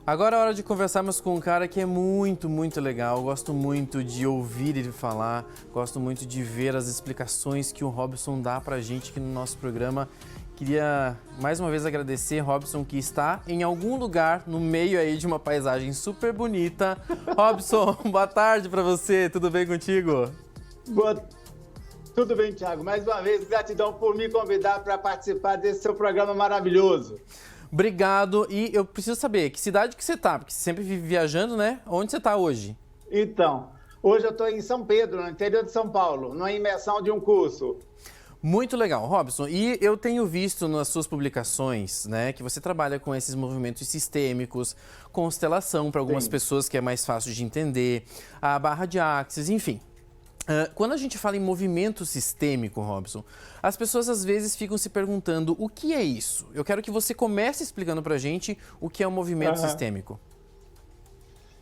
Agora é hora de conversarmos com um cara que é muito, muito legal. Eu gosto muito de ouvir ele falar, gosto muito de ver as explicações que o Robson dá pra gente aqui no nosso programa. Queria mais uma vez agradecer, Robson, que está em algum lugar no meio aí de uma paisagem super bonita. Robson, boa tarde pra você, tudo bem contigo? Tudo bem, Thiago. Mais uma vez, gratidão por me convidar para participar desse seu programa maravilhoso. Obrigado. E eu preciso saber, que cidade que você tá? Porque você sempre vive viajando, né? Onde você tá hoje? Então, hoje eu estou em São Pedro, no interior de São Paulo, numa imersão de um curso. Muito legal, Robson. E eu tenho visto nas suas publicações, né, que você trabalha com esses movimentos sistêmicos, constelação para algumas pessoas que é mais fácil de entender, a barra de Axis, enfim. Quando a gente fala em movimento sistêmico, Robson, as pessoas às vezes ficam se perguntando o que é isso? Eu quero que você comece explicando para a gente o que é o movimento sistêmico.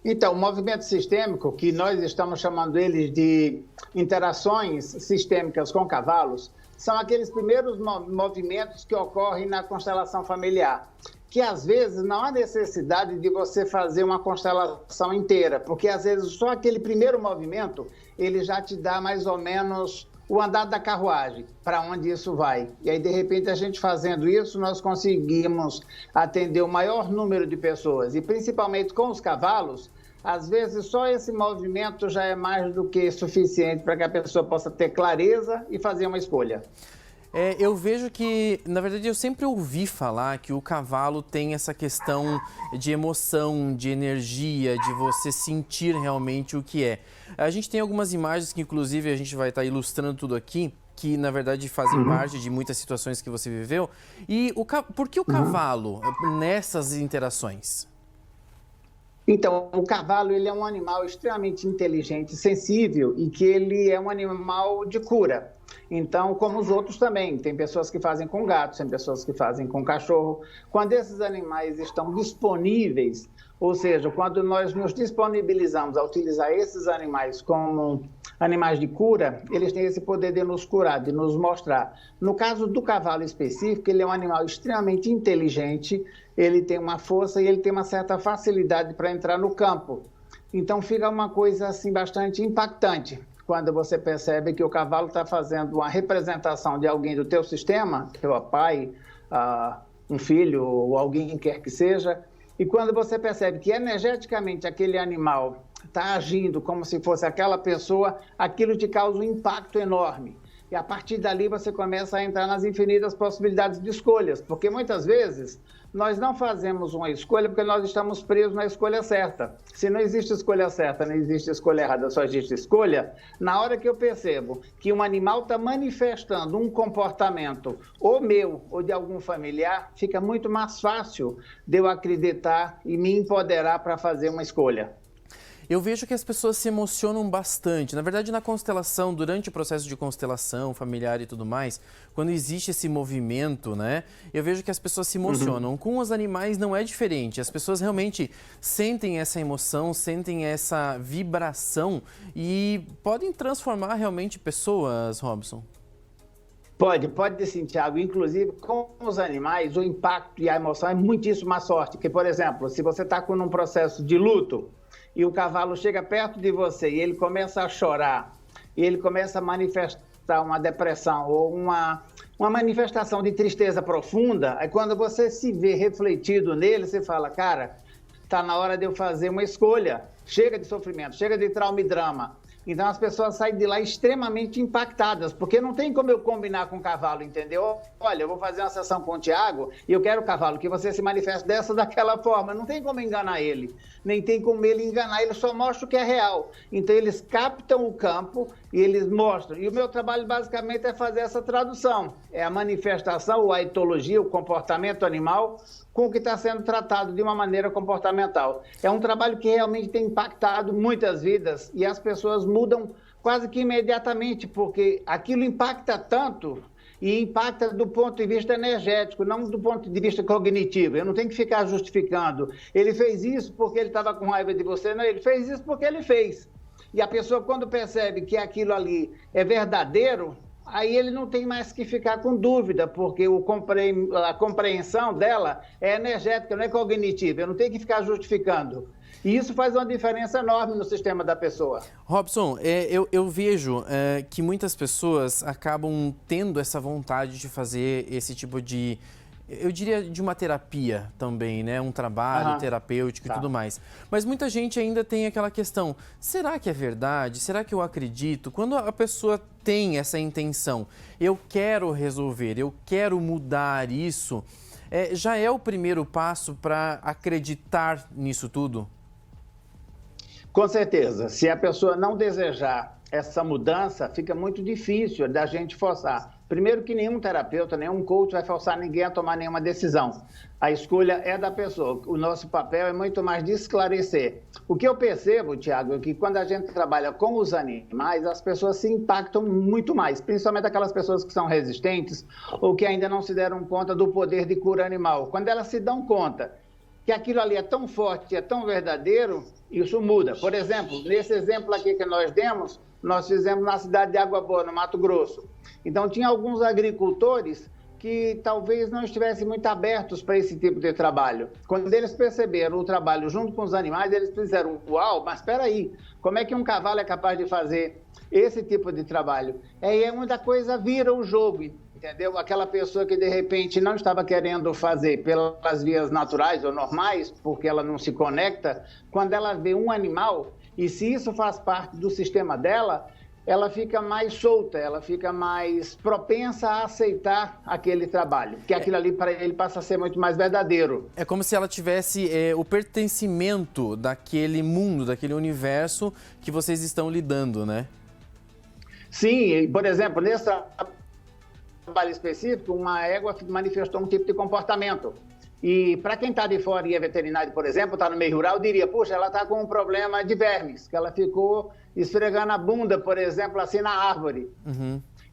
Então, o movimento sistêmico, que nós estamos chamando ele de interações sistêmicas com cavalos, são aqueles primeiros movimentos que ocorrem na constelação familiar, que às vezes não há necessidade de você fazer uma constelação inteira, porque às vezes só aquele primeiro movimento, ele já te dá mais ou menos o andar da carruagem, para onde isso vai. E aí, de repente, a gente fazendo isso, nós conseguimos atender o maior número de pessoas, e principalmente com os cavalos, às vezes só esse movimento já é mais do que suficiente para que a pessoa possa ter clareza e fazer uma escolha. Eu vejo que, na verdade, eu sempre ouvi falar que o cavalo tem essa questão de emoção, de energia, de você sentir realmente o que é. A gente tem algumas imagens que, inclusive, a gente vai estar ilustrando tudo aqui, que, na verdade, fazem parte de muitas situações que você viveu. E por que o cavalo nessas interações? Então, o cavalo ele é um animal extremamente inteligente, sensível e que ele é um animal de cura. Então, como os outros também, tem pessoas que fazem com gatos, tem pessoas que fazem com cachorro. Quando esses animais estão disponíveis, ou seja, quando nós nos disponibilizamos a utilizar esses animais como animais de cura, eles têm esse poder de nos curar, de nos mostrar. No caso do cavalo específico, ele é um animal extremamente inteligente, ele tem uma força e ele tem uma certa facilidade para entrar no campo. Então, fica uma coisa assim bastante impactante quando você percebe que o cavalo está fazendo uma representação de alguém do teu sistema, que é o pai, um filho ou alguém quer que seja, e quando você percebe que energeticamente aquele animal está agindo como se fosse aquela pessoa, aquilo te causa um impacto enorme. E a partir dali você começa a entrar nas infinitas possibilidades de escolhas, porque muitas vezes nós não fazemos uma escolha porque nós estamos presos na escolha certa. Se não existe escolha certa, não existe escolha errada, só existe escolha, na hora que eu percebo que um animal está manifestando um comportamento ou meu ou de algum familiar, fica muito mais fácil de eu acreditar e me empoderar para fazer uma escolha. Eu vejo que as pessoas se emocionam bastante. Na verdade, na constelação, durante o processo de constelação familiar e tudo mais, quando existe esse movimento, né? Eu vejo que as pessoas se emocionam. Com os animais não é diferente. As pessoas realmente sentem essa emoção, sentem essa vibração e podem transformar realmente pessoas, Robson. Pode sim, Thiago. Inclusive, com os animais, o impacto e a emoção é muitíssimo mais forte. Que, por exemplo, se você está com um processo de luto, e o cavalo chega perto de você e ele começa a chorar, e ele começa a manifestar uma depressão ou uma manifestação de tristeza profunda, aí quando você se vê refletido nele, você fala, cara, está na hora de eu fazer uma escolha. Chega de sofrimento, chega de trauma e drama. Então as pessoas saem de lá extremamente impactadas, porque não tem como eu combinar com o cavalo, entendeu? Olha, eu vou fazer uma sessão com o Thiago e eu quero, cavalo, que você se manifeste dessa daquela forma. Não tem como enganar ele, nem tem como ele enganar, ele só mostra o que é real. Então eles captam o campo e eles mostram. E o meu trabalho basicamente é fazer essa tradução. É a manifestação, ou a etologia, o comportamento animal, com o que está sendo tratado de uma maneira comportamental. É um trabalho que realmente tem impactado muitas vidas e as pessoas mudam quase que imediatamente, porque aquilo impacta tanto e impacta do ponto de vista energético, não do ponto de vista cognitivo. Eu não tenho que ficar justificando. Ele fez isso porque ele estava com raiva de você. Não, ele fez isso porque ele fez. E a pessoa, quando percebe que aquilo ali é verdadeiro, aí ele não tem mais que ficar com dúvida, porque a compreensão dela é energética, não é cognitiva. Eu não tenho que ficar justificando. E isso faz uma diferença enorme no sistema da pessoa. Robson, eu vejo que muitas pessoas acabam tendo essa vontade de fazer esse tipo de, eu diria, de uma terapia também, né? Um trabalho terapêutico e tudo mais. Mas muita gente ainda tem aquela questão, será que é verdade? Será que eu acredito? Quando a pessoa tem essa intenção, eu quero resolver, eu quero mudar isso, já é o primeiro passo para acreditar nisso tudo? Com certeza. Se a pessoa não desejar essa mudança, fica muito difícil da gente forçar. Primeiro que nenhum terapeuta, nenhum coach vai forçar ninguém a tomar nenhuma decisão. A escolha é da pessoa. O nosso papel é muito mais de esclarecer. O que eu percebo, Tiago, é que quando a gente trabalha com os animais, as pessoas se impactam muito mais, principalmente aquelas pessoas que são resistentes ou que ainda não se deram conta do poder de cura animal. Quando elas se dão conta que aquilo ali é tão forte, é tão verdadeiro, isso muda. Por exemplo, nesse exemplo aqui que nós demos, nós fizemos na cidade de Água Boa, no Mato Grosso. Então, tinha alguns agricultores que talvez não estivessem muito abertos para esse tipo de trabalho. Quando eles perceberam o trabalho junto com os animais, eles disseram, uau, mas espera aí, como é que um cavalo é capaz de fazer esse tipo de trabalho? É muita coisa vira o jogo, entendeu? Aquela pessoa que, de repente, não estava querendo fazer pelas vias naturais ou normais, porque ela não se conecta, quando ela vê um animal, e se isso faz parte do sistema dela, ela fica mais solta, ela fica mais propensa a aceitar aquele trabalho, que aquilo ali para ele passa a ser muito mais verdadeiro. É como se ela tivesse o pertencimento daquele mundo, daquele universo que vocês estão lidando, né? Sim, por exemplo, nesse trabalho específico, uma égua manifestou um tipo de comportamento. E para quem está de fora e é veterinário, por exemplo, está no meio rural, diria, puxa, ela está com um problema de vermes, que ela ficou esfregando a bunda, por exemplo, assim na árvore.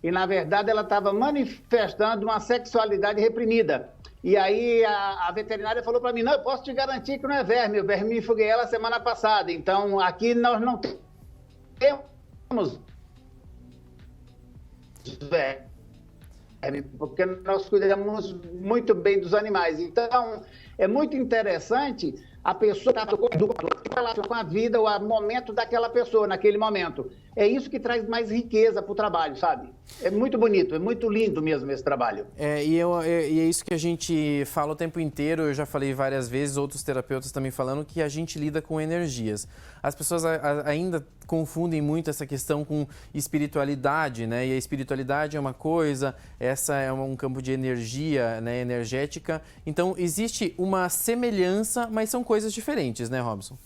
E, na verdade, ela estava manifestando uma sexualidade reprimida. E aí a veterinária falou para mim, não, eu posso te garantir que não é verme, eu vermifuguei ela semana passada. Então, aqui nós não temos verme, porque nós cuidamos muito bem dos animais. Então, é muito interessante a pessoa estar com a vida, o momento daquela pessoa, naquele momento. É isso que traz mais riqueza para o trabalho, sabe? É muito bonito, é muito lindo mesmo esse trabalho. E é isso que a gente fala o tempo inteiro, eu já falei várias vezes, outros terapeutas também falando, que a gente lida com energias. As pessoas ainda confundem muito essa questão com espiritualidade, né? E a espiritualidade é uma coisa, essa é um campo de energia, né, energética. Então, existe uma semelhança, mas são coisas diferentes, né, Robson?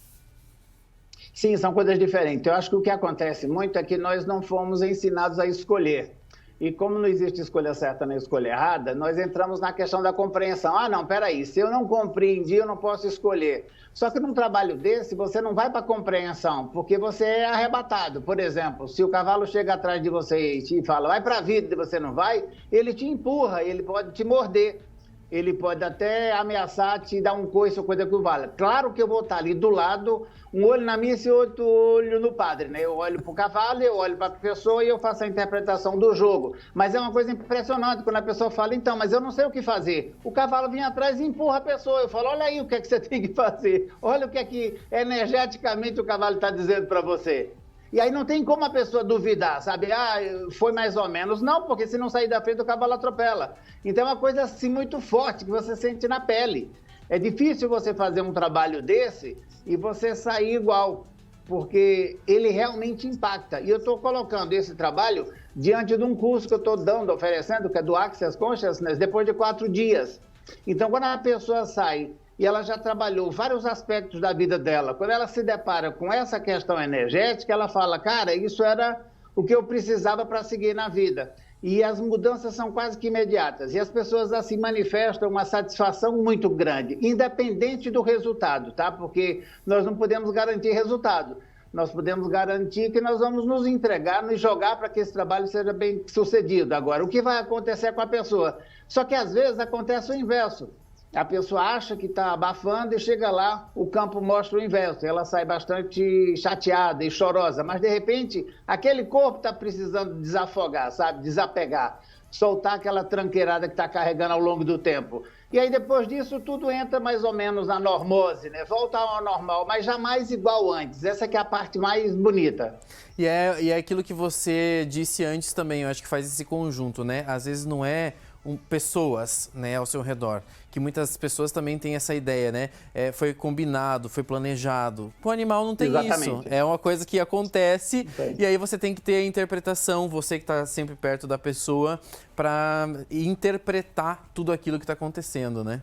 Sim, são coisas diferentes. Eu acho que o que acontece muito é que nós não fomos ensinados a escolher. E como não existe escolha certa nem escolha errada, nós entramos na questão da compreensão. Ah, não, peraí, se eu não compreendi, eu não posso escolher. Só que num trabalho desse, você não vai para a compreensão, porque você é arrebatado. Por exemplo, se o cavalo chega atrás de você e te fala, vai para a vida e você não vai, ele te empurra, ele pode te morder. Ele pode até ameaçar te dar um coice ou coisa que valha. Claro que eu vou estar ali do lado, um olho na missa e outro olho no padre, né? Eu olho para o cavalo, eu olho para a pessoa e eu faço a interpretação do jogo. Mas é uma coisa impressionante quando a pessoa fala, então, mas eu não sei o que fazer. O cavalo vem atrás e empurra a pessoa. Eu falo, olha aí o que é que você tem que fazer. Olha o que é que energeticamente o cavalo está dizendo para você. E aí não tem como a pessoa duvidar, sabe? Ah, foi mais ou menos. Não, porque se não sair da frente, o cavalo atropela. Então é uma coisa assim muito forte que você sente na pele. É difícil você fazer um trabalho desse e você sair igual, porque ele realmente impacta. E eu estou colocando esse trabalho diante de um curso que eu estou dando, oferecendo, que é do Access Consciousness, depois de 4 dias. Então, quando a pessoa sai e ela já trabalhou vários aspectos da vida dela, quando ela se depara com essa questão energética, ela fala, cara, isso era o que eu precisava para seguir na vida. E as mudanças são quase que imediatas. E as pessoas assim manifestam uma satisfação muito grande, independente do resultado, tá? Porque nós não podemos garantir resultado. Nós podemos garantir que nós vamos nos entregar, nos jogar para que esse trabalho seja bem sucedido. Agora, o que vai acontecer com a pessoa? Só que às vezes acontece o inverso. A pessoa acha que está abafando e chega lá, o campo mostra o inverso. Ela sai bastante chateada e chorosa, mas de repente aquele corpo está precisando desafogar, sabe? Desapegar, soltar aquela tranqueirada que está carregando ao longo do tempo. E aí depois disso tudo entra mais ou menos na normose, né? Volta ao normal, mas jamais igual antes. Essa que é a parte mais bonita. E é aquilo que você disse antes também, eu acho que faz esse conjunto, né? Às vezes não é pessoas, né, ao seu redor, que muitas pessoas também têm essa ideia, né? Foi combinado, foi planejado. Com o animal não tem Exatamente. isso. É uma coisa que acontece Entendi. e aí você tem que ter a interpretação, você que está sempre perto da pessoa, para interpretar tudo aquilo que está acontecendo, né?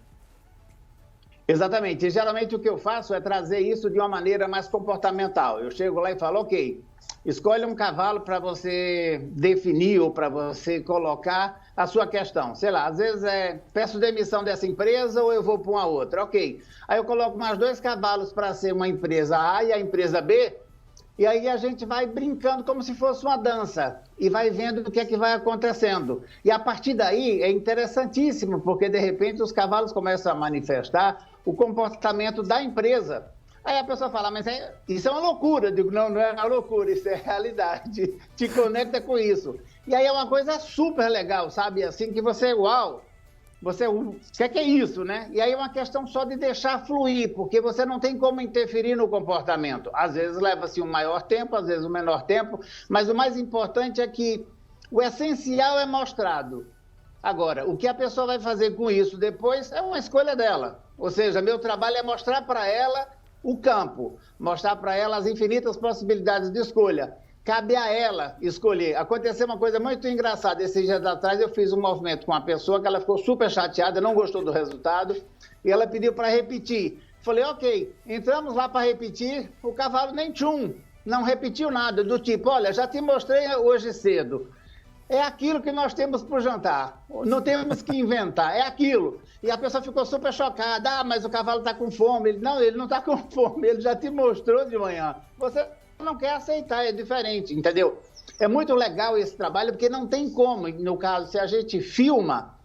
Exatamente. E geralmente o que eu faço é trazer isso de uma maneira mais comportamental. Eu chego lá e falo, ok, escolhe um cavalo para você definir ou para você colocar a sua questão. Sei lá, às vezes peço demissão dessa empresa ou eu vou para uma outra. Ok. Aí eu coloco mais 2 cavalos para ser uma empresa A e a empresa B. E aí a gente vai brincando como se fosse uma dança e vai vendo o que é que vai acontecendo. E a partir daí é interessantíssimo, porque de repente os cavalos começam a manifestar o comportamento da empresa. Aí a pessoa fala, mas isso é uma loucura. Eu digo, não, não é uma loucura, isso é realidade. Te conecta com isso. E aí é uma coisa super legal, sabe? Assim que você, uau, o que é isso, né? E aí é uma questão só de deixar fluir, porque você não tem como interferir no comportamento. Às vezes leva-se um maior tempo, às vezes um menor tempo, mas o mais importante é que o essencial é mostrado. Agora, o que a pessoa vai fazer com isso depois é uma escolha dela. Ou seja, meu trabalho é mostrar para ela o campo, mostrar para ela as infinitas possibilidades de escolha. Cabe a ela escolher. Aconteceu uma coisa muito engraçada. Esses dias atrás eu fiz um movimento com uma pessoa que ela ficou super chateada, não gostou do resultado, e ela pediu para repetir. Falei, ok, entramos lá para repetir, o cavalo nem tchum, não repetiu nada, do tipo, olha, já te mostrei hoje cedo. É aquilo que nós temos para o jantar, não temos que inventar, é aquilo. E a pessoa ficou super chocada, mas o cavalo está com fome. Ele não está com fome, ele já te mostrou de manhã. Você não quer aceitar, é diferente, entendeu? É muito legal esse trabalho, porque não tem como, no caso, se a gente filma,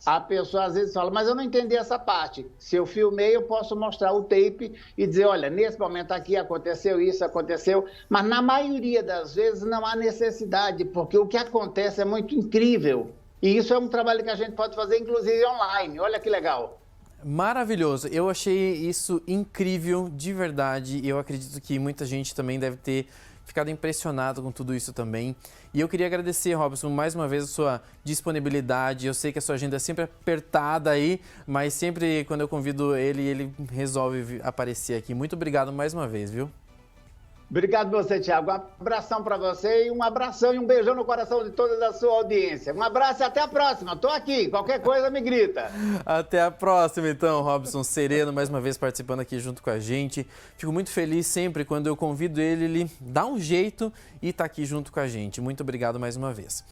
a pessoa às vezes fala, mas eu não entendi essa parte. Se eu filmei, eu posso mostrar o tape e dizer, olha, nesse momento aqui aconteceu isso, aconteceu, mas na maioria das vezes não há necessidade, porque o que acontece é muito incrível. E isso é um trabalho que a gente pode fazer, inclusive, online. Olha que legal. Maravilhoso. Eu achei isso incrível, de verdade. Eu acredito que muita gente também deve ter ficado impressionado com tudo isso também. E eu queria agradecer, Robson, mais uma vez a sua disponibilidade. Eu sei que a sua agenda é sempre apertada aí, mas sempre quando eu convido ele resolve aparecer aqui. Muito obrigado mais uma vez, viu? Obrigado você, Thiago. Um abração para você e um abração e um beijão no coração de toda a sua audiência. Um abraço e até a próxima. Estou aqui. Qualquer coisa me grita. Até a próxima, então, Robson Sereno, mais uma vez participando aqui junto com a gente. Fico muito feliz sempre quando eu convido ele dá um jeito e está aqui junto com a gente. Muito obrigado mais uma vez.